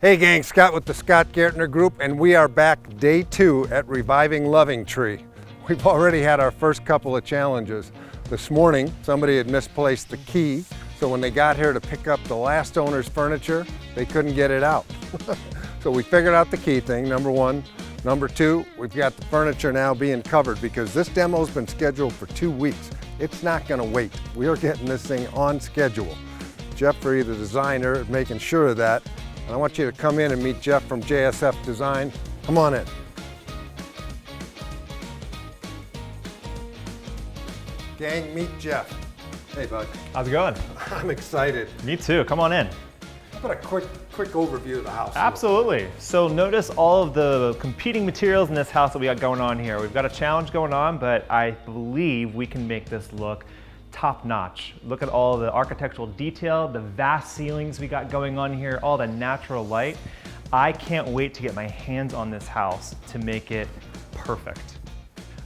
Hey gang, Scott with the Scott Gaertner Group, and we are back day 2 at Reviving Loving Tree. We've already had our first couple of challenges. This morning, somebody had misplaced the key, so when they got here to pick up the last owner's furniture, they couldn't get it out. So we figured out the key thing, number one. Number two, we've got the furniture now being covered because this demo's been scheduled for 2 weeks. It's not gonna wait. We are getting this thing on schedule. Jeffrey, the designer, is making sure of that. And I want you to come in and meet Jeff from JSF Design. Come on in. Gang, meet Jeff. Hey, bud. How's it going? I'm excited. Me too, come on in. How about a quick overview of the house? Absolutely. So notice all of the competing materials in this house that we got going on here. We've got a challenge going on, but I believe we can make this look top notch. Look at all the architectural detail, the vast ceilings we got going on here, all the natural light. I can't wait to get my hands on this house to make it perfect.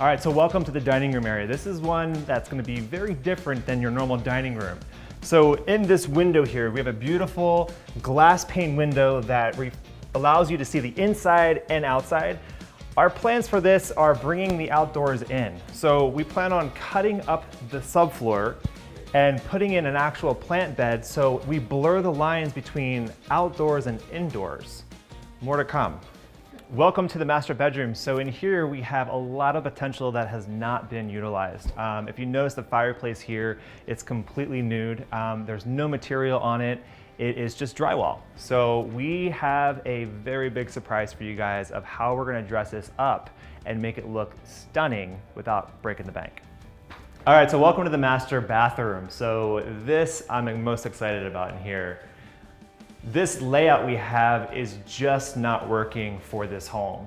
All right, so welcome to the dining room area. This is one that's gonna be very different than your normal dining room. So in this window here, we have a beautiful glass pane window that allows you to see the inside and outside. Our plans for this are bringing the outdoors in. So we plan on cutting up the subfloor and putting in an actual plant bed so we blur the lines between outdoors and indoors. More to come. Welcome to the master bedroom. So in here we have a lot of potential that has not been utilized. If you notice the fireplace here, it's completely nude. There's no material on it. It is just drywall. So we have a very big surprise for you guys of how we're gonna dress this up and make it look stunning without breaking the bank. All right, so welcome to the master bathroom. So this I'm most excited about in here. This layout we have is just not working for this home.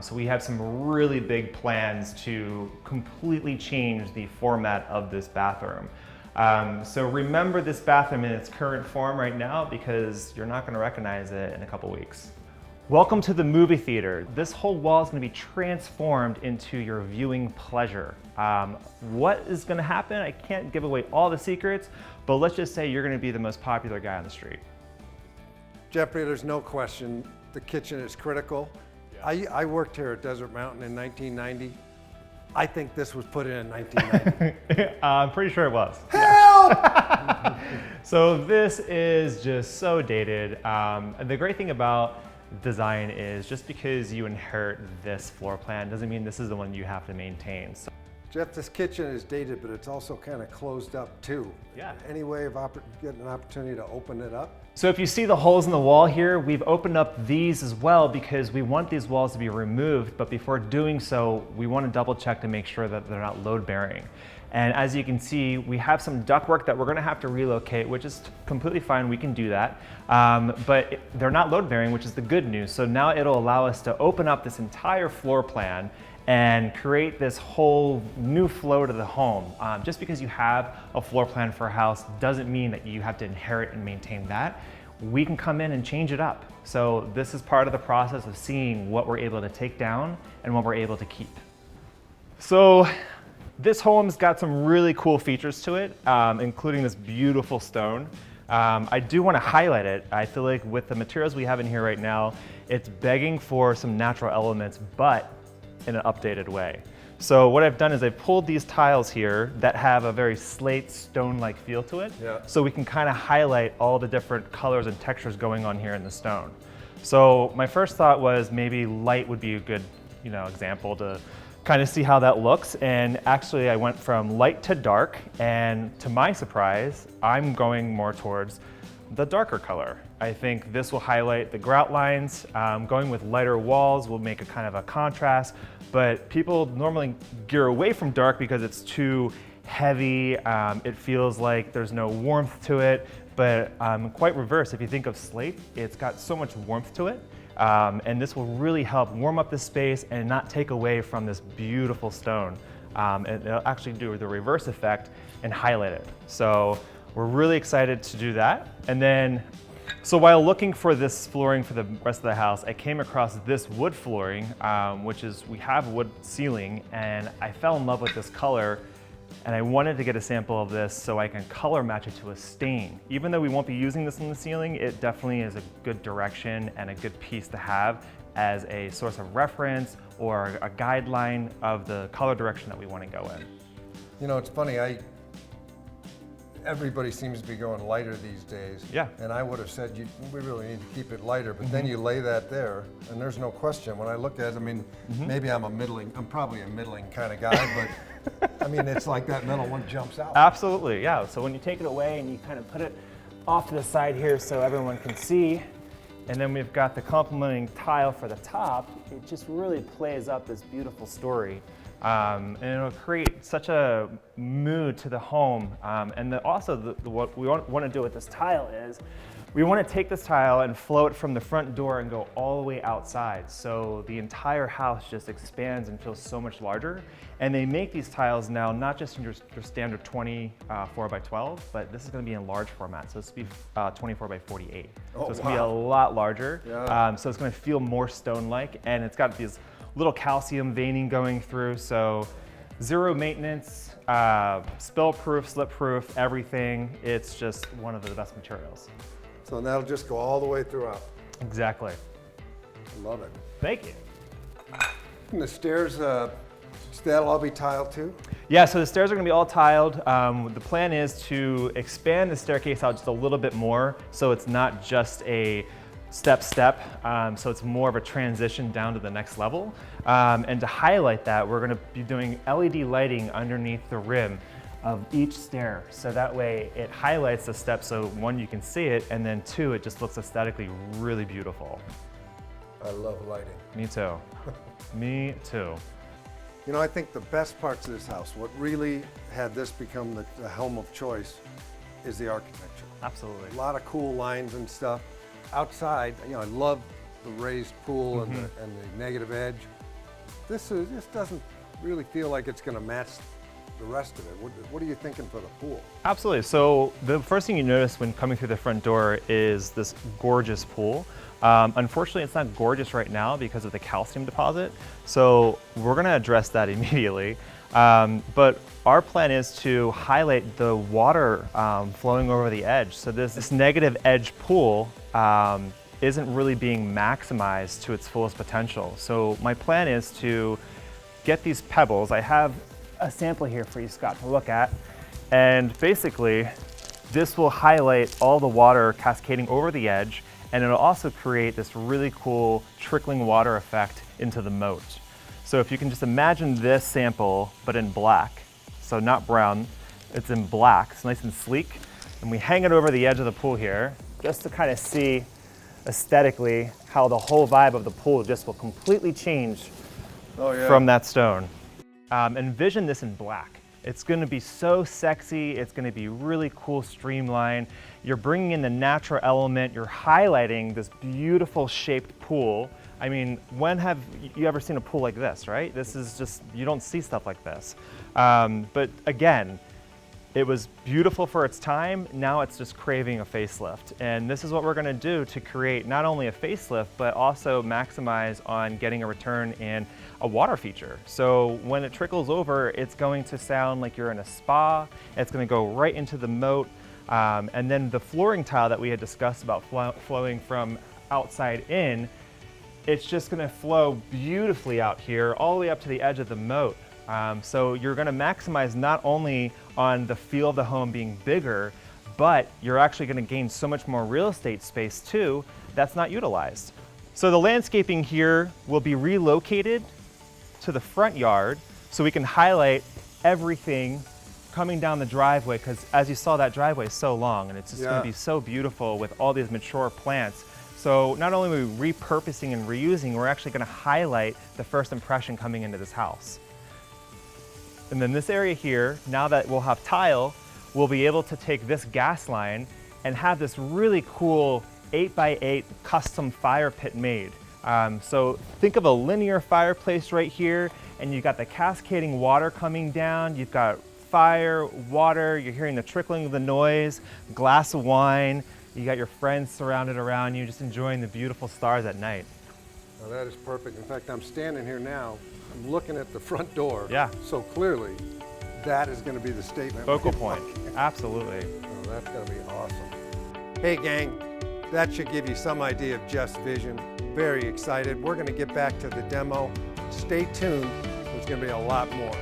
So we have some really big plans to completely change the format of this bathroom. So remember this bathroom in its current form right now because you're not gonna recognize it in a couple weeks. Welcome to the movie theater. This whole wall is gonna be transformed into your viewing pleasure. What is gonna happen? I can't give away all the secrets, but let's just say you're gonna be the most popular guy on the street. Jeffrey, there's no question the kitchen is critical. Yeah. I worked here at Desert Mountain in 1990. I think this was put in 1990. I'm pretty sure it was. Help! So this is just so dated. The great thing about design is just because you inherit this floor plan doesn't mean this is the one you have to maintain. So, Jeff, this kitchen is dated, but it's also kind of closed up too. Yeah. Any way of getting an opportunity to open it up? So if you see the holes in the wall here, we've opened up these as well because we want these walls to be removed, but before doing so, we want to double check to make sure that they're not load bearing. And as you can see, we have some ductwork that we're going to have to relocate, which is completely fine, we can do that. But they're not load bearing, which is the good news. So now it'll allow us to open up this entire floor plan and create this whole new flow to the home. Just because you have a floor plan for a house doesn't mean that you have to inherit and maintain that. We can come in and change it up. So this is part of the process of seeing what we're able to take down and what we're able to keep. So this home's got some really cool features to it, including this beautiful stone. I do want to highlight it. I feel like with the materials we have in here right now, it's begging for some natural elements, but in an updated way. So what I've done is I've pulled these tiles here that have a very slate stone-like feel to it. Yeah. So we can kind of highlight all the different colors and textures going on here in the stone. So my first thought was maybe light would be a good, example to kind of see how that looks. And actually I went from light to dark, and to my surprise, I'm going more towards the darker color. I think this will highlight the grout lines. Going with lighter walls will make a kind of a contrast, but people normally gear away from dark because it's too heavy. It feels like there's no warmth to it, but quite reverse. If you think of slate, it's got so much warmth to it. And this will really help warm up the space and not take away from this beautiful stone. And it'll actually do the reverse effect and highlight it. So we're really excited to do that. And then, so while looking for this flooring for the rest of the house, I came across this wood flooring, we have wood ceiling, and I fell in love with this color And I wanted to get a sample of this so I can color match it to a stain. Even though we won't be using this in the ceiling, it definitely is a good direction and a good piece to have as a source of reference or a guideline of the color direction that we want to go in. You know, it's funny, everybody seems to be going lighter these days. Yeah. And I would have said, we really need to keep it lighter, but then you lay that there, and there's no question. When I look at it, I mean, maybe I'm probably a middling kind of guy, but I mean, it's like that middle one jumps out. Absolutely, yeah. So when you take it away and you kind of put it off to the side here so everyone can see, and then we've got the complementing tile for the top, it just really plays up this beautiful story. And it'll create such a mood to the home. And what we want to do with this tile is, we want to take this tile and flow it from the front door and go all the way outside. So the entire house just expands and feels so much larger. And they make these tiles now, not just in your standard 24 by 12, but this is going to be in large format. So this will be 24 by 48. Oh, so it's going to be a lot larger. Yeah. So it's going to feel more stone-like, and it's got these little calcium veining going through, so zero maintenance, spill-proof, slip-proof, everything. It's just one of the best materials. So that'll just go all the way throughout. Exactly. I love it. Thank you. And the stairs, that'll all be tiled too? Yeah, so the stairs are going to be all tiled. The plan is to expand the staircase out just a little bit more, so it's not just a step, so it's more of a transition down to the next level. And to highlight that, we're going to be doing LED lighting underneath the rim of each stair. So that way it highlights the step, so one, you can see it, and then two, it just looks aesthetically really beautiful. I love lighting. Me too. Me too. You know, I think the best parts of this house, what really had this become the helm of choice, is the architecture. Absolutely. A lot of cool lines and stuff. Outside, you know, I love the raised pool and the negative edge. This doesn't really feel like it's going to match the rest of it. What are you thinking for the pool? Absolutely. So the first thing you notice when coming through the front door is this gorgeous pool. Unfortunately, it's not gorgeous right now because of the calcium deposit. So we're going to address that immediately. But our plan is to highlight the water flowing over the edge. So this negative edge pool isn't really being maximized to its fullest potential. So my plan is to get these pebbles. I have a sample here for you, Scott, to look at. And basically, this will highlight all the water cascading over the edge, and it'll also create this really cool trickling water effect into the moat. So if you can just imagine this sample, but in black, so not brown, it's in black, it's nice and sleek, and we hang it over the edge of the pool here, just to kind of see aesthetically how the whole vibe of the pool just will completely change from that stone. Envision this in black. It's going to be so sexy, it's going to be really cool, streamlined. You're bringing in the natural element, you're highlighting this beautiful shaped pool. I mean, when have you ever seen a pool like this, right? This is just, you don't see stuff like this. But again, it was beautiful for its time, now it's just craving a facelift. And this is what we're gonna do to create not only a facelift, but also maximize on getting a return in a water feature. So when it trickles over, it's going to sound like you're in a spa, it's gonna go right into the moat, and then the flooring tile that we had discussed about flowing from outside in, it's just gonna flow beautifully out here, all the way up to the edge of the moat. So you're gonna maximize not only on the feel of the home being bigger, but you're actually gonna gain so much more real estate space too that's not utilized. So the landscaping here will be relocated to the front yard so we can highlight everything coming down the driveway, because as you saw, that driveway is so long and it's just gonna be so beautiful with all these mature plants. So not only are we repurposing and reusing, we're actually gonna highlight the first impression coming into this house. And then this area here, now that we'll have tile, we'll be able to take this gas line and have this really cool 8x8 custom fire pit made. So think of a linear fireplace right here, and you've got the cascading water coming down, you've got fire, water, you're hearing the trickling of the noise, glass of wine, you got your friends surrounded around you, just enjoying the beautiful stars at night. Well, that is perfect. In fact, I'm standing here now, I'm looking at the front door Yeah. so clearly, That is going to be the statement. Focal point, absolutely. Oh, that's going to be awesome. Hey gang, that should give you some idea of Jeff's vision. Very excited. We're going to get back to the demo. Stay tuned, there's going to be a lot more.